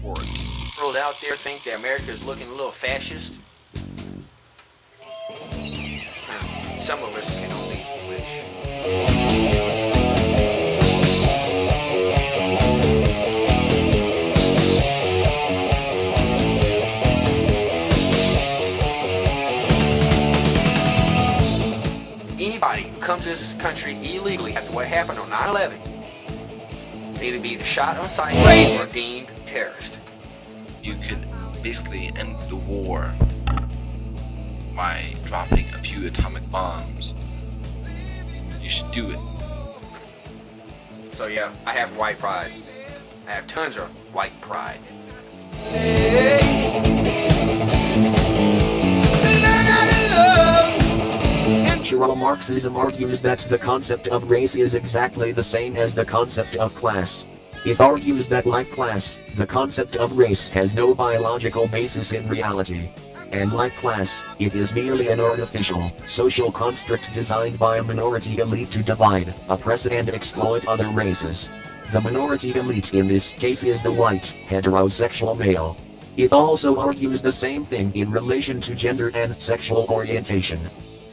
for it. World out there think that America is looking a little fascist. Some of us can only wish. Anybody who comes to this country illegally after what happened on 9/11 may either be either shot on sight or deemed terrorist. You could basically end the war by dropping a few atomic bombs. You should do it. So yeah, I have white pride. I have tons of white pride. Cultural Marxism argues that the concept of race is exactly the same as the concept of class. It argues that, like class, the concept of race has no biological basis in reality. And like class, it is merely an artificial, social construct designed by a minority elite to divide, oppress and exploit other races. The minority elite in this case is the white, heterosexual male. It also argues the same thing in relation to gender and sexual orientation.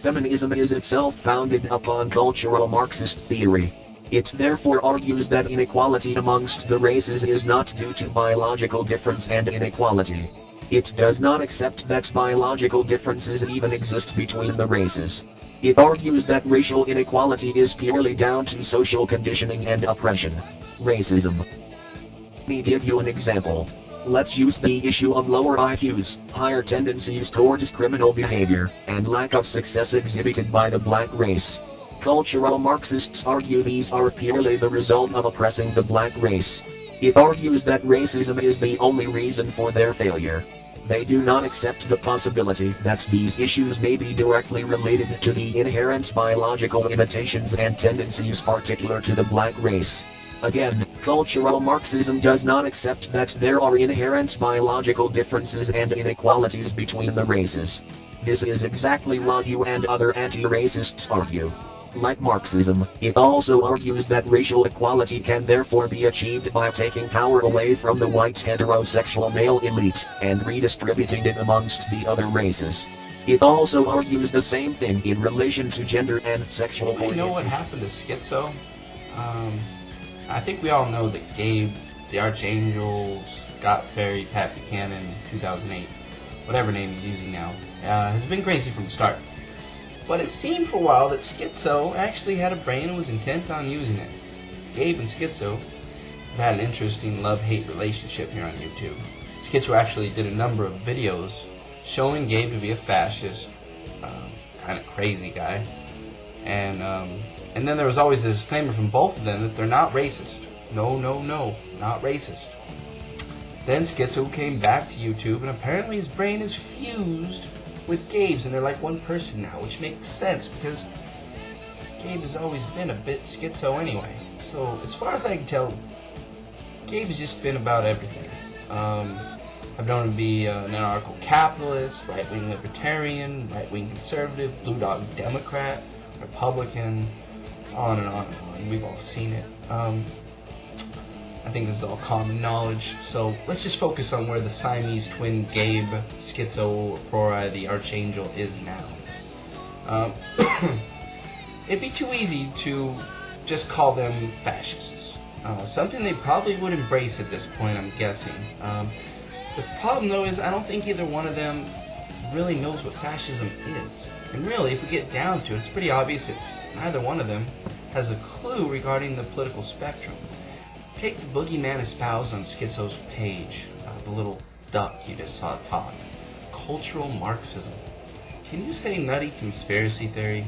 Feminism is itself founded upon cultural Marxist theory. It therefore argues that inequality amongst the races is not due to biological difference and inequality. It does not accept that biological differences even exist between the races. It argues that racial inequality is purely down to social conditioning and oppression. Racism. Let me give you an example. Let's use the issue of lower IQs, higher tendencies towards criminal behavior, and lack of success exhibited by the black race. Cultural Marxists argue these are purely the result of oppressing the black race. It argues that racism is the only reason for their failure. They do not accept the possibility that these issues may be directly related to the inherent biological limitations and tendencies particular to the black race. Again, cultural Marxism does not accept that there are inherent biological differences and inequalities between the races. This is exactly what you and other anti-racists argue. Like Marxism, it also argues that racial equality can therefore be achieved by taking power away from the white heterosexual male elite and redistributing it amongst the other races. It also argues the same thing in relation to gender and sexual orientation. You know what happened to Schizo? I think we all know that Gabe, the Archangel, Scott Ferry, Pat Buchanan, 2008, whatever name he's using now, has been crazy from the start. But it seemed for a while that Schizo actually had a brain and was intent on using it. Gabe and Schizo have had an interesting love-hate relationship here on YouTube. Schizo actually did a number of videos showing Gabe to be a fascist, kind of crazy guy, and then there was always this disclaimer from both of them that they're not racist. No, not racist. Then Schizo came back to YouTube, and apparently his brain is fused with Gabe's, and they're like one person now, which makes sense because Gabe has always been a bit schizo anyway. So as far as I can tell, Gabe has just been about everything. I've known him to be an anarcho-capitalist, right-wing libertarian, right-wing conservative, blue dog Democrat, Republican, on and on and on. We've all seen it. I think this is all common knowledge. So let's just focus on where the Siamese twin Gabe, Schizoapriori, the Archangel is now. It'd be too easy to just call them fascists. Something they probably would embrace at this point, I'm guessing. The problem though is I don't think either one of them really knows what fascism is. And really, if we get down to it, it's pretty obvious that neither one of them has a clue regarding the political spectrum. Take the boogeyman espoused on Schizo's page, the little duck you just saw talk. Cultural Marxism. Can you say nutty conspiracy theory?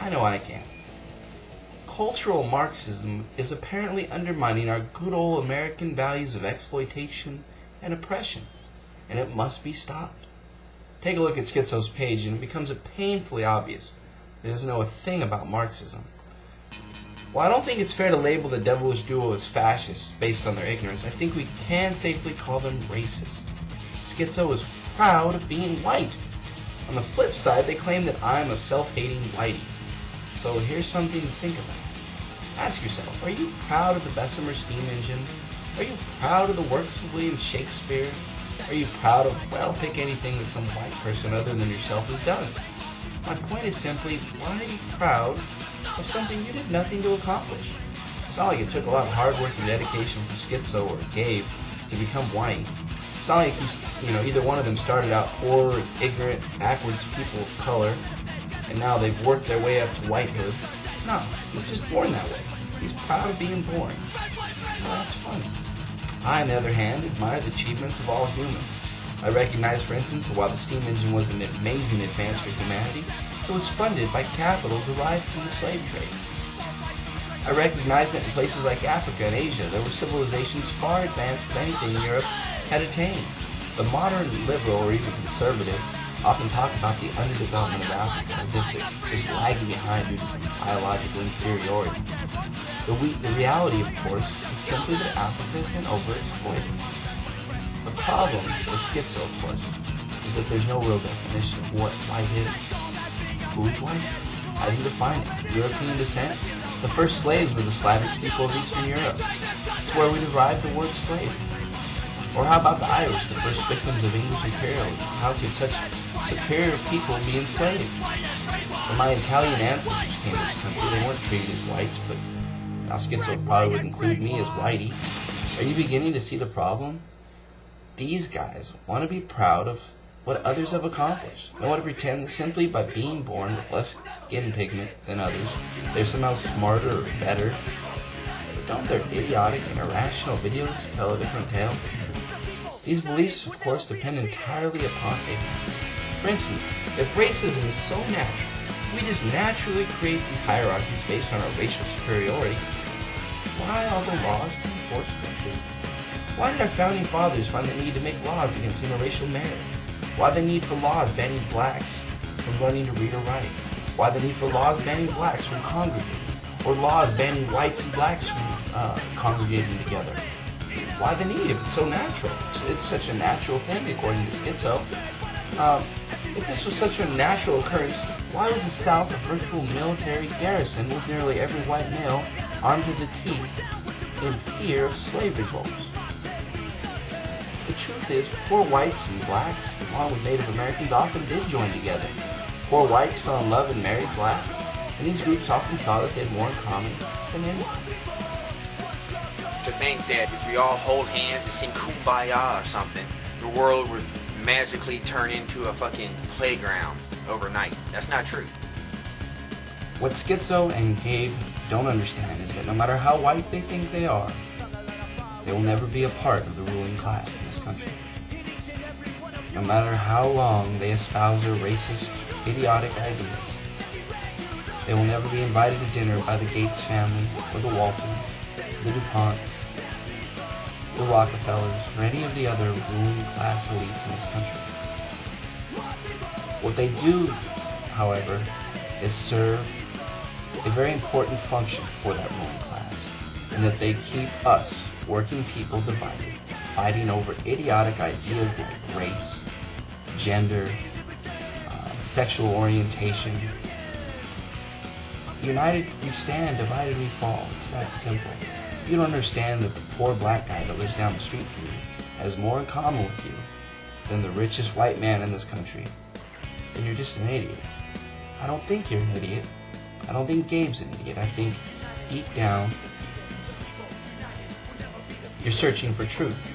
I know I can. Cultural Marxism is apparently undermining our good old American values of exploitation and oppression, and it must be stopped. Take a look at Schizo's page and it becomes painfully obvious that he doesn't know a thing about Marxism. While I don't think it's fair to label the devilish duo as fascists based on their ignorance, I think we can safely call them racist. Schizo is proud of being white. On the flip side, they claim that I'm a self-hating whitey. So here's something to think about. Ask yourself, are you proud of the Bessemer steam engine? Are you proud of the works of William Shakespeare? Are you proud of, well, pick anything that some white person other than yourself has done? My point is simply, why are you proud of something you did nothing to accomplish? It's not like it took a lot of hard work and dedication for Schizo or Gabe to become white. It's not like either one of them started out poor, ignorant, backwards people of color, and now they've worked their way up to whitehood. No, he was just born that way. He's proud of being born. Well, that's funny. I, on the other hand, admire the achievements of all humans. I recognize, for instance, that while the steam engine was an amazing advance for humanity, it was funded by capital derived from the slave trade. I recognize that in places like Africa and Asia, there were civilizations far advanced than anything Europe had attained. The modern liberal or even conservative often talk about the underdevelopment of Africa as if it's just lagging behind due to some biological inferiority. The reality, of course, is simply that Africa has been overexploited. The problem with Schizo, of course, is that there's no real definition of what white is. Who's white? How do you define it? European descent? The first slaves were the Slavic people of Eastern Europe. It's where we derived the word slave. Or how about the Irish, the first victims of English imperialism? How could such superior people be enslaved? When my Italian ancestors came to this country, they weren't treated as whites, but now Schizo probably would include me as whitey. Are you beginning to see the problem? These guys want to be proud of what others have accomplished. They want to pretend that simply by being born with less skin pigment than others, they're somehow smarter or better. But don't their idiotic and irrational videos tell a different tale? These beliefs, of course, depend entirely upon ignorance. For instance, if racism is so natural, we just naturally create these hierarchies based on our racial superiority, why all the laws to enforce racism? Why did our founding fathers find the need to make laws against interracial marriage? Why the need for laws banning blacks from learning to read or write? Why the need for laws banning blacks from congregating? Or laws banning whites and blacks from congregating together? Why the need if it's so natural? It's such a natural thing, according to Schizo. If this was such a natural occurrence, why was the South a virtual military garrison with nearly every white male armed to the teeth in fear of slave revolts? The truth is, poor whites and blacks, along with Native Americans, often did join together. Poor whites fell in love and married blacks, and these groups often saw that they had more in common than anyone. To think that if we all hold hands and sing Kumbaya or something, the world would magically turn into a fucking playground overnight. That's not true. What Schizo and Gabe don't understand is that no matter how white they think they are, they will never be a part of the ruling class in this country. No matter how long they espouse their racist, idiotic ideas, they will never be invited to dinner by the Gates family, or the Waltons, the DuPonts, the Rockefellers, or any of the other ruling class elites in this country. What they do, however, is serve a very important function for that ruling class, in that they keep us, working people, divided, fighting over idiotic ideas like race, gender, sexual orientation. United we stand, divided we fall. It's that simple. If you don't understand that the poor black guy that lives down the street from you has more in common with you than the richest white man in this country, then you're just an idiot. I don't think you're an idiot. I don't think Gabe's an idiot. I think deep down you're searching for truth.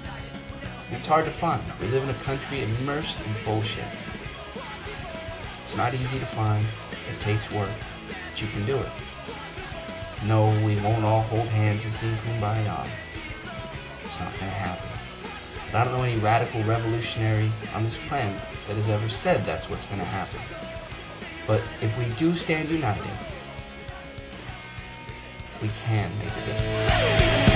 It's hard to find. We live in a country immersed in bullshit. It's not easy to find. It takes work. But you can do it. No, we won't all hold hands and sing Kumbaya. It's not going to happen. But I don't know any radical revolutionary on this planet that has ever said that's what's going to happen. But if we do stand united, we can make a difference.